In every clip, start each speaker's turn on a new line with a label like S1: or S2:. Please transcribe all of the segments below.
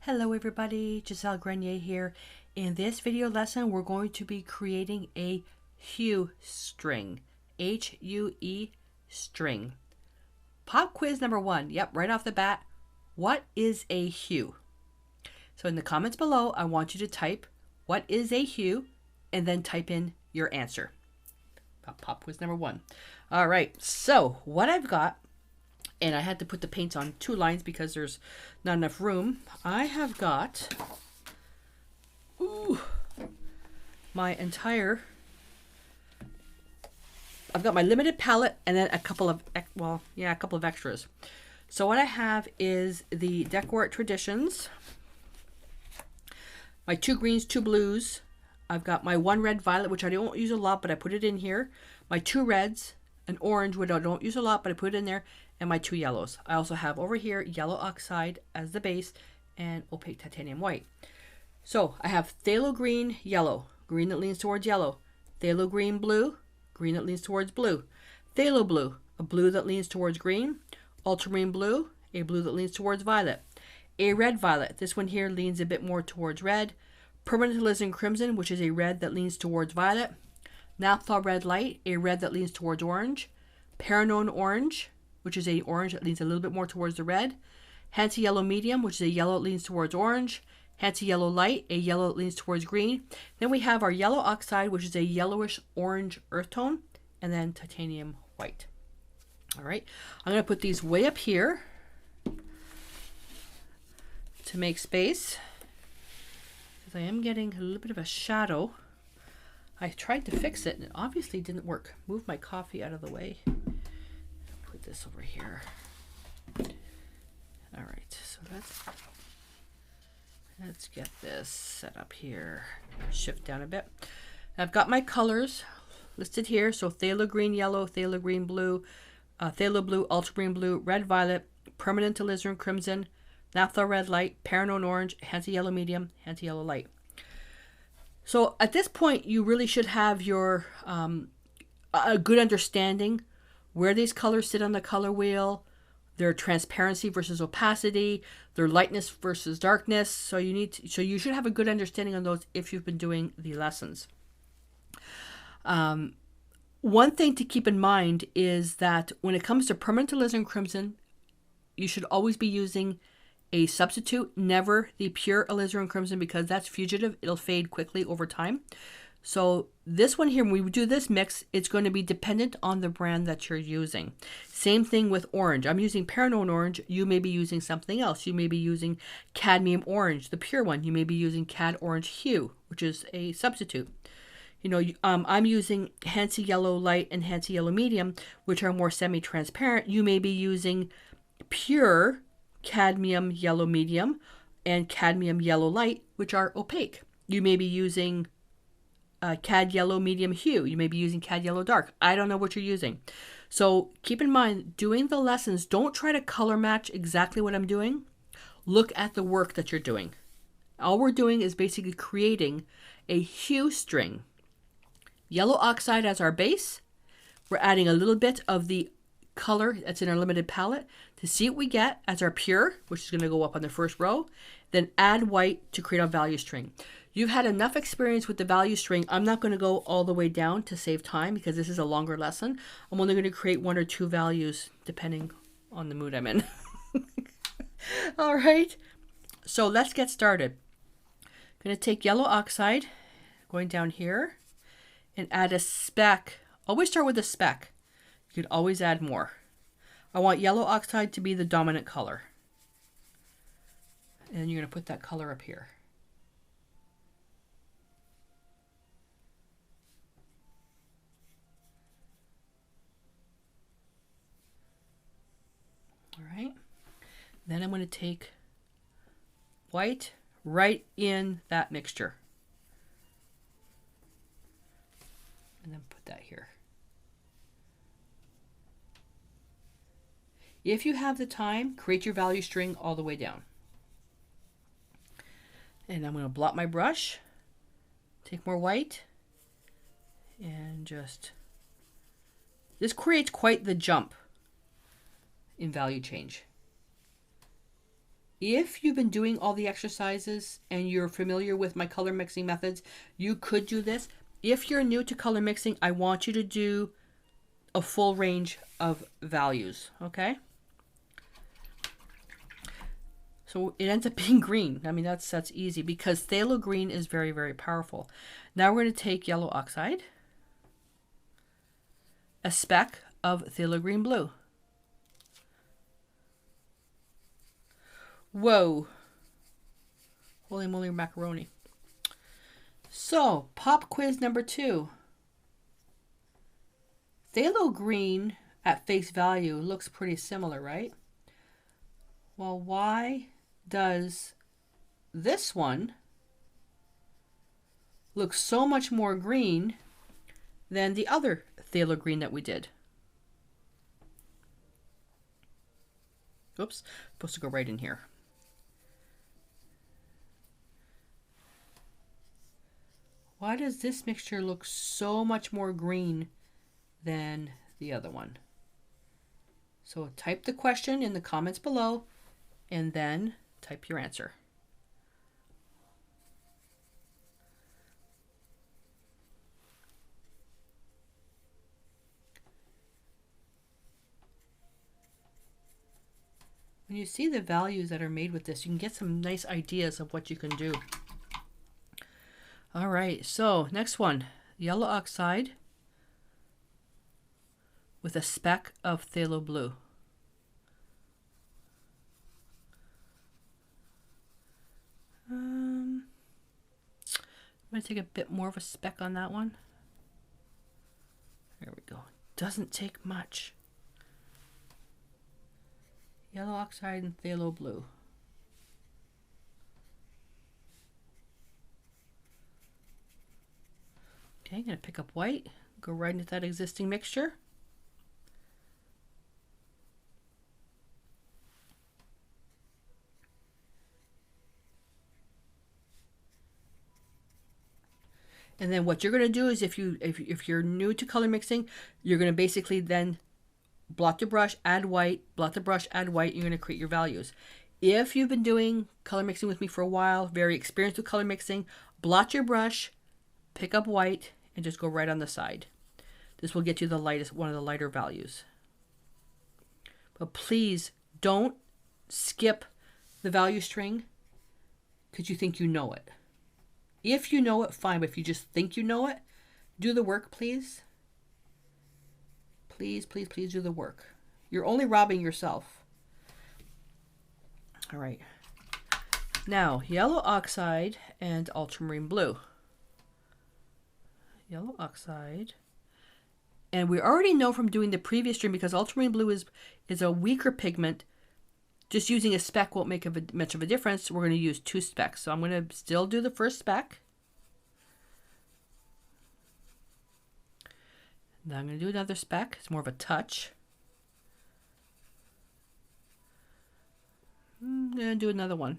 S1: Hello everybody, Gisele Grenier here. In this video lesson, we're going to be creating a hue string. H-U-E string. Pop quiz number 1. Yep, right off the bat. What is a hue? So in the comments below, I want you to type, what is a hue? And then type in your answer. Pop quiz number 1. All right, so what I've got, and I had to put the paints on 2 lines because there's not enough room. I have got my entire, I've got my limited palette and then a couple of extras. So what I have is the Decor Traditions, my 2 greens, 2 blues. I've got my 1 red violet, which I don't use a lot, but I put it in here. My 2 reds, an orange, which I don't use a lot, but I put it in there, and my 2 yellows. I also have over here Yellow Oxide as the base and opaque titanium white. So I have phthalo green, yellow, green that leans towards yellow, phthalo green, blue, green that leans towards blue, phthalo blue, a blue that leans towards green, ultramarine blue, a blue that leans towards violet, a red violet, this one here leans a bit more towards red, permanent alizarin crimson, which is a red that leans towards violet, naphtha red light, a red that leans towards orange, Paranone orange, which is a orange that leans a little bit more towards the red, Handsy yellow medium, which is a yellow that leans towards orange, Handsy yellow light, a yellow that leans towards green. Then we have our yellow oxide, which is a yellowish orange earth tone, and then titanium white. All right, I'm going to put these way up here to make space, because I am getting a little bit of a shadow. I tried to fix it and it obviously didn't work. Move my coffee out of the way. Put this over here. All right, so let's get this set up here. Shift down a bit. I've got my colors listed here. So phthalo green, yellow, phthalo green, blue, phthalo blue, ultramarine blue, red violet, permanent alizarin crimson, naphtha red light, Paranone orange, Handsy yellow medium, Handsy yellow light. So at this point, you really should have your a good understanding where these colors sit on the color wheel, their transparency versus opacity, their lightness versus darkness. So you should have a good understanding on those if you've been doing the lessons. One thing to keep in mind is that when it comes to permanent alizarin crimson, you should always be using a substitute, never the pure alizarin crimson, because that's fugitive. It'll fade quickly over time. So this one here, when we do this mix, it's going to be dependent on the brand that you're using. Same thing with orange. I'm using Paranone orange. You may be using something else. You may be using cadmium orange, the pure one. You may be using cad orange hue, which is a substitute. You know, I'm using Handsy yellow light and Handsy yellow medium, which are more semi-transparent. You may be using pure cadmium yellow medium and cadmium yellow light, which are opaque. You may be using cad yellow medium hue. You may be using cad yellow dark. I don't know what you're using. So keep in mind, doing the lessons, don't try to color match exactly what I'm doing. Look at the work that you're doing. All we're doing is basically creating a hue string. Yellow oxide as our base. We're adding a little bit of the color that's in our limited palette to see what we get as our pure, which is going to go up on the first row. Then add white to create our value string. You've had enough experience with the value string. I'm not going to go all the way down to save time because this is a longer lesson. I'm only going to create 1 or 2 values depending on the mood I'm in. All right, so let's get started. I'm going to take yellow oxide, going down here, and add a speck. Always start with a speck. You could always add more. I want yellow oxide to be the dominant color. And you're going to put that color up here. All right. Then I'm going to take white right in that mixture. And then put that here. If you have the time, create your value string all the way down. And I'm going to blot my brush, take more white, and this creates quite the jump in value change. If you've been doing all the exercises and you're familiar with my color mixing methods, you could do this. If you're new to color mixing, I want you to do a full range of values, okay? So it ends up being green. I mean, that's easy because phthalo green is very, very powerful. Now we're going to take yellow oxide, a speck of phthalo green blue. Whoa. Holy moly macaroni. So, pop quiz number 2. Phthalo green at face value looks pretty similar, right? Well, why does this one look so much more green than the other phthalo green that we did? Oops, supposed to go right in here. Why does this mixture look so much more green than the other one? So type the question in the comments below and then type your answer. When you see the values that are made with this, you can get some nice ideas of what you can do. All right, so next one, yellow oxide with a speck of phthalo blue. I'm going to take a bit more of a speck on that one. There we go. Doesn't take much. Yellow oxide and phthalo blue. Okay, I'm going to pick up white, go right into that existing mixture. And then what you're going to do is if you're new to color mixing, you're going to basically then blot your brush, add white, blot the brush, add white, you're going to create your values. If you've been doing color mixing with me for a while, very experienced with color mixing, blot your brush, pick up white, and just go right on the side. This will get you the lightest, one of the lighter values. But please don't skip the value string because you think you know it. If you know it, fine, but if you just think you know it, do the work, please. Please, please, please do the work. You're only robbing yourself. All right. Now, yellow oxide and ultramarine blue. Yellow oxide. And we already know from doing the previous stream, because ultramarine blue is a weaker pigment, just using a speck won't make much of a difference. We're going to use 2 specks. So I'm going to still do the first speck. Now I'm going to do another speck. It's more of a touch. I'm going to do another one.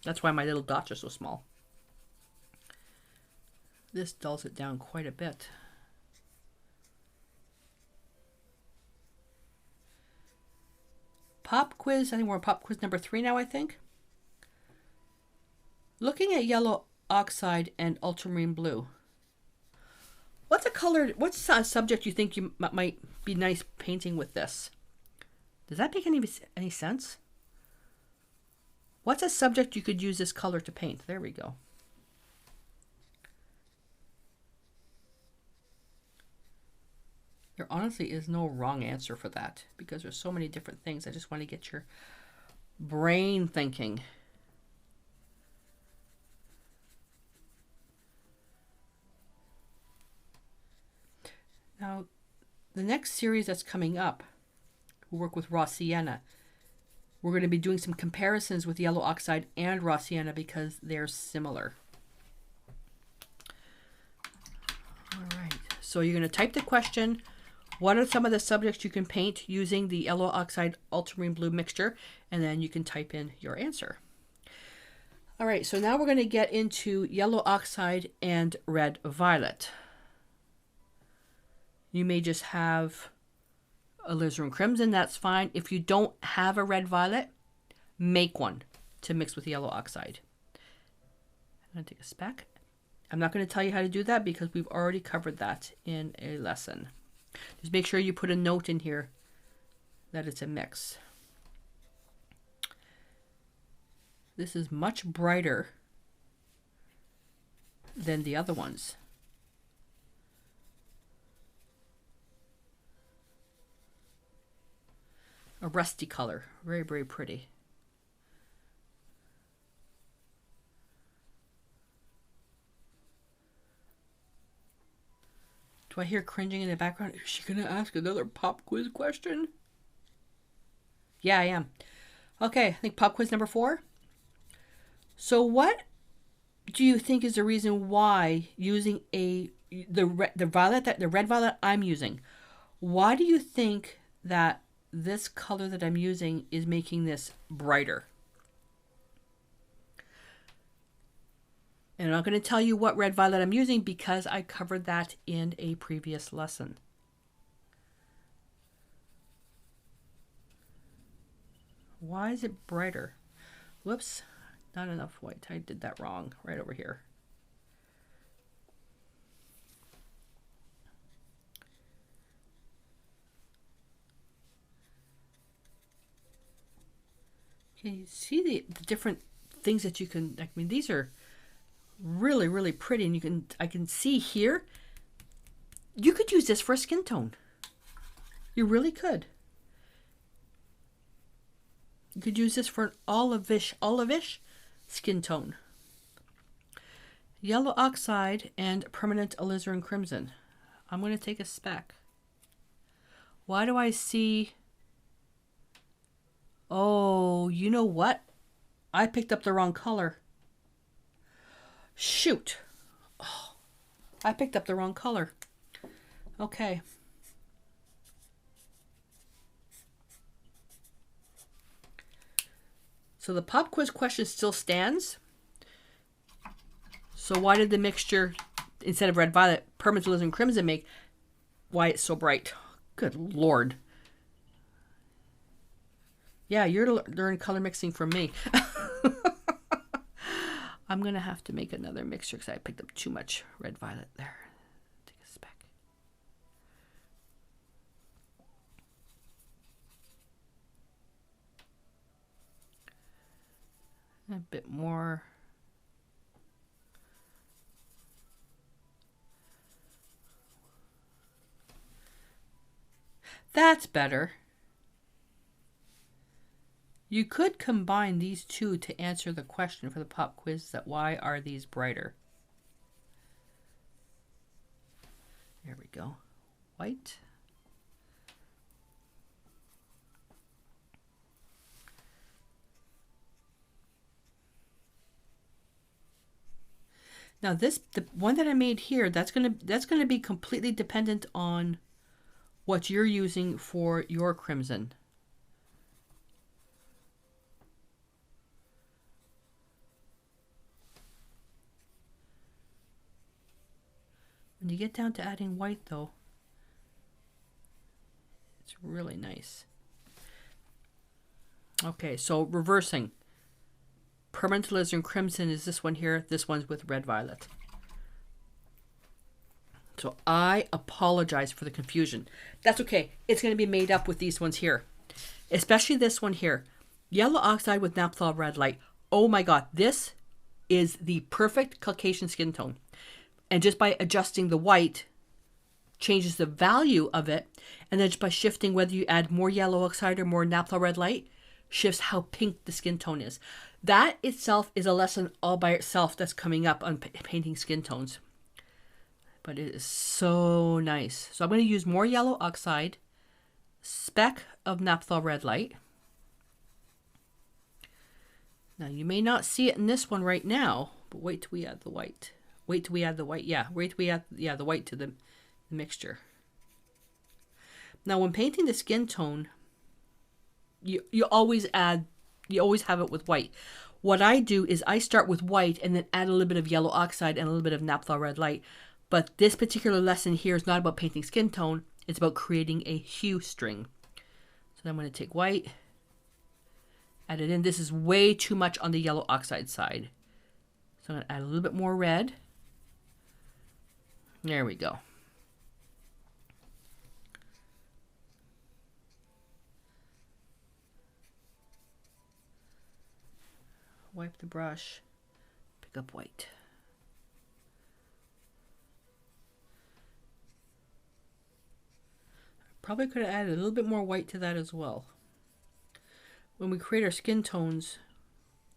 S1: That's why my little dots are so small. This dulls it down quite a bit. Pop quiz. I think we're on pop quiz number 3 now, I think. Looking at yellow oxide and ultramarine blue. What's a subject you think you might be nice painting with this? Does that make any sense? What's a subject you could use this color to paint? There we go. There honestly is no wrong answer for that because there's so many different things. I just want to get your brain thinking. Now, the next series that's coming up, we'll work with raw sienna. We're going to be doing some comparisons with yellow oxide and raw sienna because they're similar. All right, so you're going to type the question, what are some of the subjects you can paint using the yellow oxide ultramarine blue mixture, and then you can type in your answer. All right, so now we're going to get into yellow oxide and red violet. You may just have alizarin crimson, that's fine. If you don't have a red violet, make one to mix with yellow oxide. I'm going to take a speck. I'm not going to tell you how to do that because we've already covered that in a lesson. Just make sure you put a note in here that it's a mix. This is much brighter than the other ones. A rusty color. Very, very pretty. Do I hear cringing in the background? Is she going to ask another pop quiz question? Yeah, I am. Okay, I think pop quiz number 4. So what do you think is the reason why using the red violet I'm using, why do you think that this color that I'm using is making this brighter? And I'm not going to tell you what red violet I'm using because I covered that in a previous lesson. Why is it brighter? Whoops, not enough white. I did that wrong right over here. Okay, you see the different things that you can, I mean, these are really, really pretty, and I can see here, you could use this for a skin tone. You really could. You could use this for an olivish skin tone. Yellow oxide and permanent alizarin crimson. I'm going to take a speck. Why do I see... Oh, you know what? I picked up the wrong color. Shoot. Oh, I picked up the wrong color. Okay. So the pop quiz question still stands. So why did the mixture, instead of red violet, permanent alizarin crimson make? Why it's so bright? Good Lord. Yeah, you're learning color mixing from me. I'm going to have to make another mixture because I picked up too much red violet there. Take a speck. A bit more. That's better. You could combine these two to answer the question for the pop quiz that why are these brighter? There we go. White. Now the one that I made here, that's gonna be completely dependent on what you're using for your crimson. When you get down to adding white, though, it's really nice. Okay, so reversing. Permanent alizarin crimson is this one here. This one's with red violet. So I apologize for the confusion. That's okay. It's going to be made up with these ones here. Especially this one here. Yellow oxide with naphtha red light. Oh my God. This is the perfect Caucasian skin tone. And just by adjusting the white, changes the value of it. And then just by shifting whether you add more yellow oxide or more naphtha red light, shifts how pink the skin tone is. That itself is a lesson all by itself that's coming up on painting skin tones. But it is so nice. So I'm going to use more yellow oxide, speck of naphtha red light. Now you may not see it in this one right now, but wait till we add the white. Wait till we add the white. Yeah, wait till we add the white to the mixture. Now when painting the skin tone, you always have it with white. What I do is I start with white and then add a little bit of yellow oxide and a little bit of naphtha red light. But this particular lesson here is not about painting skin tone. It's about creating a hue string. So I'm going to take white, add it in. This is way too much on the yellow oxide side. So I'm going to add a little bit more red. There we go. Wipe the brush, pick up white. Probably could have added a little bit more white to that as well. When we create our skin tones,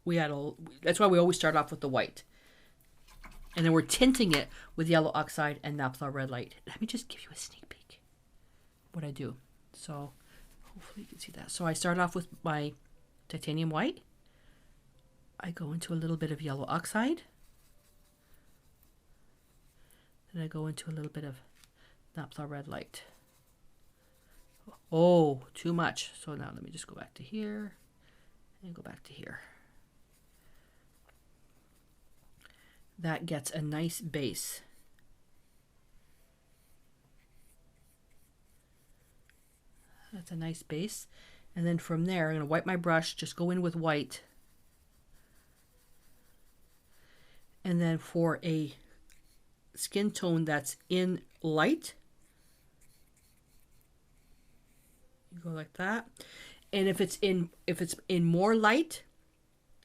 S1: that's why we always start off with the white. And then we're tinting it with yellow oxide and naphtha red light. Let me just give you a sneak peek what I do. So hopefully you can see that. So I start off with my titanium white. I go into a little bit of yellow oxide. Then I go into a little bit of naphtha red light. Oh, too much. So now let me just go back to here and go back to here. That gets a nice base. That's a nice base. And then from there, I'm going to wipe my brush, just go in with white. And then for a skin tone that's in light, you go like that. And if it's in more light,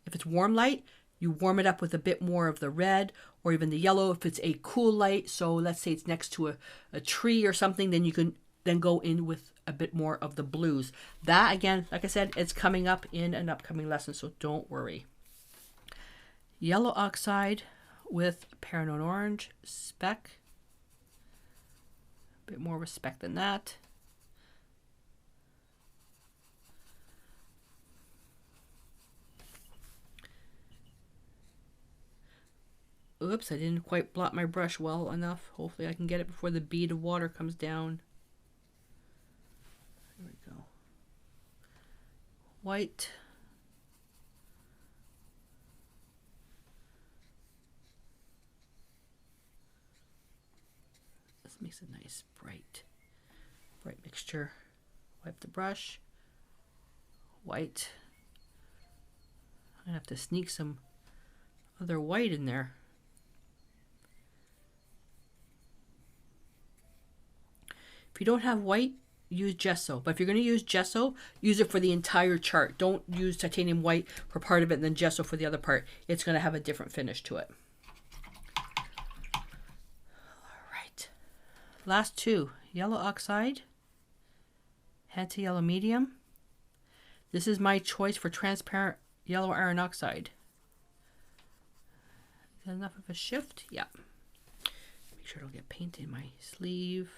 S1: if it's warm light, you warm it up with a bit more of the red or even the yellow. If it's a cool light, so let's say it's next to a tree or something, then you can then go in with a bit more of the blues. That, again, like I said, it's coming up in an upcoming lesson, so don't worry. Yellow oxide with Paranoid Orange, Speck. A bit more of a speck than that. Oops, I didn't quite blot my brush well enough. Hopefully I can get it before the bead of water comes down. There we go. White. This makes a nice bright mixture. Wipe the brush. White. I have to sneak some other white in there. If you don't have white, use gesso. But if you're going to use gesso, use it for the entire chart. Don't use titanium white for part of it and then gesso for the other part. It's going to have a different finish to it. All right. Last two. Yellow oxide. Handsy yellow medium. This is my choice for transparent yellow iron oxide. Is that enough of a shift? Yeah. Make sure I don't get paint in my sleeve.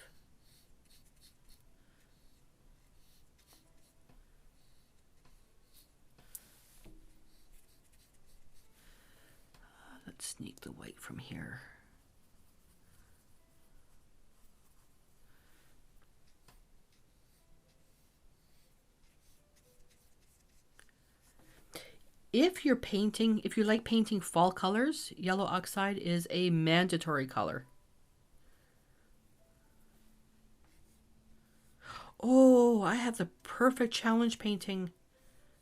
S1: Let's sneak the white from here. If you're painting, if you like painting fall colors, yellow oxide is a mandatory color. Oh, I have the perfect challenge painting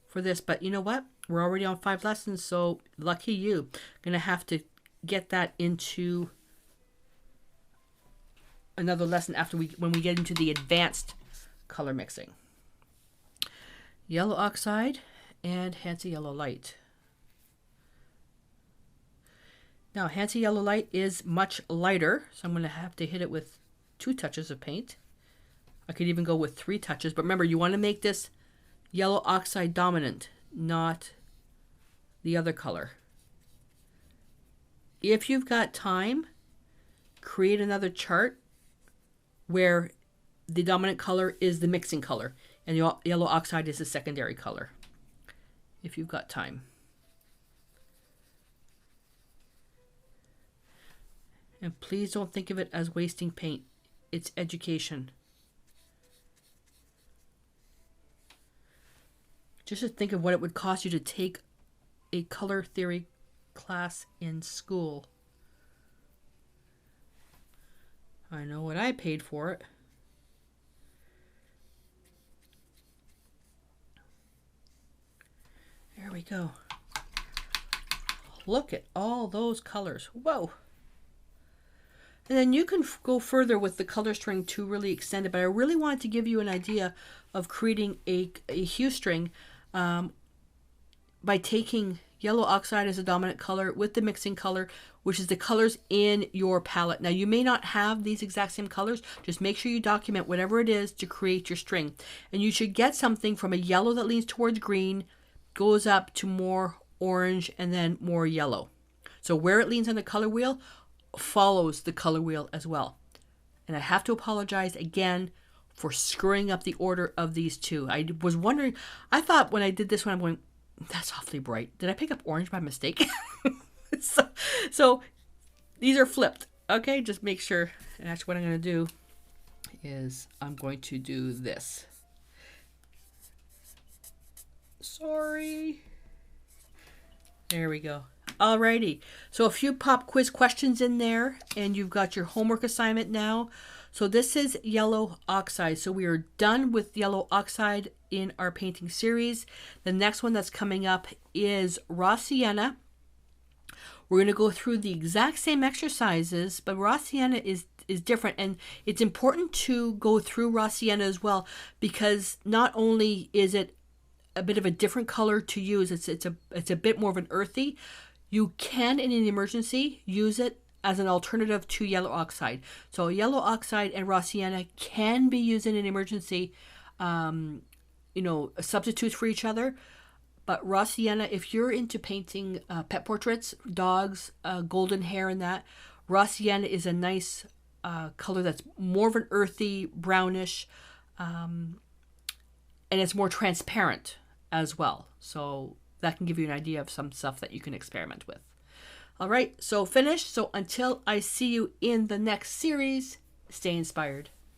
S1: for this, but you know what? We're already on 5 lessons, so lucky you. Gonna have to get that into another lesson after when we get into the advanced color mixing. Yellow oxide and Handsy yellow light. Now Handsy yellow light is much lighter, so I'm gonna have to hit it with 2 touches of paint. I could even go with 3 touches, but remember, you want to make this yellow oxide dominant, not the other color. If you've got time, create another chart where the dominant color is the mixing color and the yellow oxide is the secondary color, if you've got time. And please don't think of it as wasting paint. It's education. Just to think of what it would cost you to take a color theory class in school. I know what I paid for it. There we go. Look at all those colors. Whoa. And then you can go further with the color string to really extend it. But I really wanted to give you an idea of creating a hue string by taking yellow oxide as a dominant color with the mixing color, which is the colors in your palette. Now, you may not have these exact same colors. Just make sure you document whatever it is to create your string. And you should get something from a yellow that leans towards green, goes up to more orange, and then more yellow. So where it leans on the color wheel follows the color wheel as well. And I have to apologize again for screwing up the order of these two. I was wondering, I thought when I did this one, I'm going, that's awfully bright. Did I pick up orange by mistake? so these are flipped. Okay, just make sure. And actually what I'm going to do is I'm going to do this. Sorry. There we go. Alrighty. So a few pop quiz questions in there, and you've got your homework assignment now. So this is yellow oxide. So we are done with yellow oxide in our painting series. The next one that's coming up is raw sienna. We're going to go through the exact same exercises, but raw sienna is different, and it's important to go through raw sienna as well, because not only is it a bit of a different color to use, it's a bit more of an earthy. You can, in an emergency, use it as an alternative to yellow oxide. So yellow oxide and raw sienna can be used in an emergency, substitutes for each other. But raw sienna, if you're into painting pet portraits, dogs, golden hair and that, raw sienna is a nice color that's more of an earthy, brownish, and it's more transparent as well. So that can give you an idea of some stuff that you can experiment with. All right, so finished. So until I see you in the next series, stay inspired.